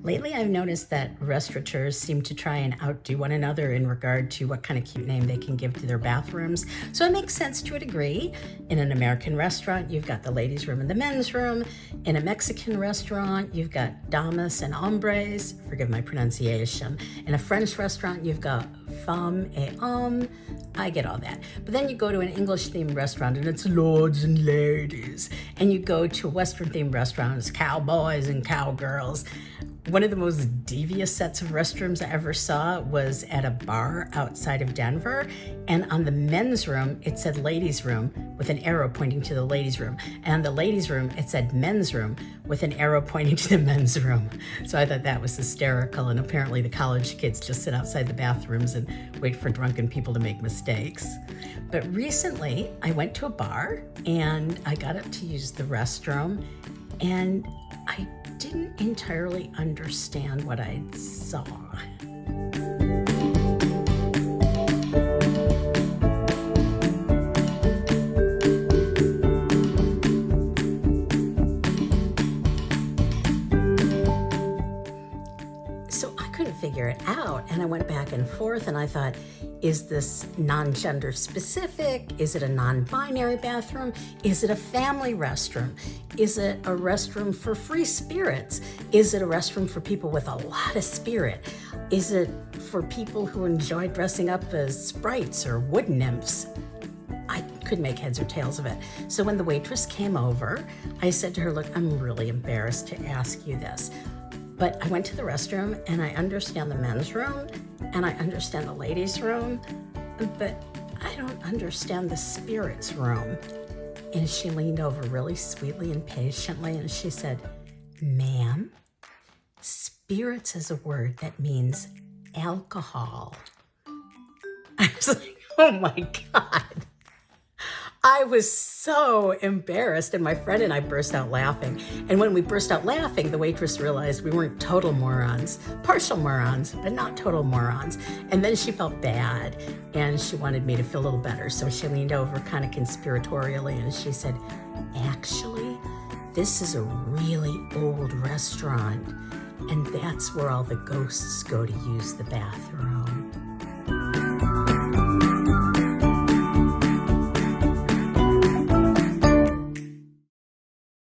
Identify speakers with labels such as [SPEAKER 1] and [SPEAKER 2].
[SPEAKER 1] Lately, I've noticed that restaurateurs seem to try and outdo one another in regard to what kind of cute name they can give to their bathrooms. So it makes sense to a degree. In an American restaurant, you've got the ladies' room and the men's room. In a Mexican restaurant, you've got damas and hombres. Forgive my pronunciation. In a French restaurant, you've got femme et homme. I get all that. But then you go to an English-themed restaurant and it's lords and ladies. And you go to a Western-themed restaurant, it's cowboys and cowgirls. One of the most devious sets of restrooms I ever saw was at a bar outside of Denver. And on the men's room, it said ladies' room with an arrow pointing to the ladies' room. And on the ladies' room, it said men's room with an arrow pointing to the men's room. So I thought that was hysterical. And apparently the college kids just sit outside the bathrooms and wait for drunken people to make mistakes. But recently, I went to a bar and I got up to use the restroom, and I didn't entirely understand what I saw. So I couldn't figure it out, and I went back and forth, and I thought, is this non-gender specific? Is it a non-binary bathroom? Is it a family restroom? Is it a restroom for free spirits? Is it a restroom for people with a lot of spirit? Is it for people who enjoy dressing up as sprites or wood nymphs? I couldn't make heads or tails of it. So when the waitress came over, I said to her, look, I'm really embarrassed to ask you this, but I went to the restroom and I understand the men's room and I understand the ladies' room, but I don't understand the spirits room. And she leaned over really sweetly and patiently and she said, ma'am, spirits is a word that means alcohol. I was like, oh my God. I was so embarrassed, and my friend and I burst out laughing. And when we burst out laughing, the waitress realized we weren't total morons, partial morons, but not total morons. And then she felt bad, and she wanted me to feel a little better. So she leaned over kind of conspiratorially, and she said, actually, this is a really old restaurant, and that's where all the ghosts go to use the bathroom.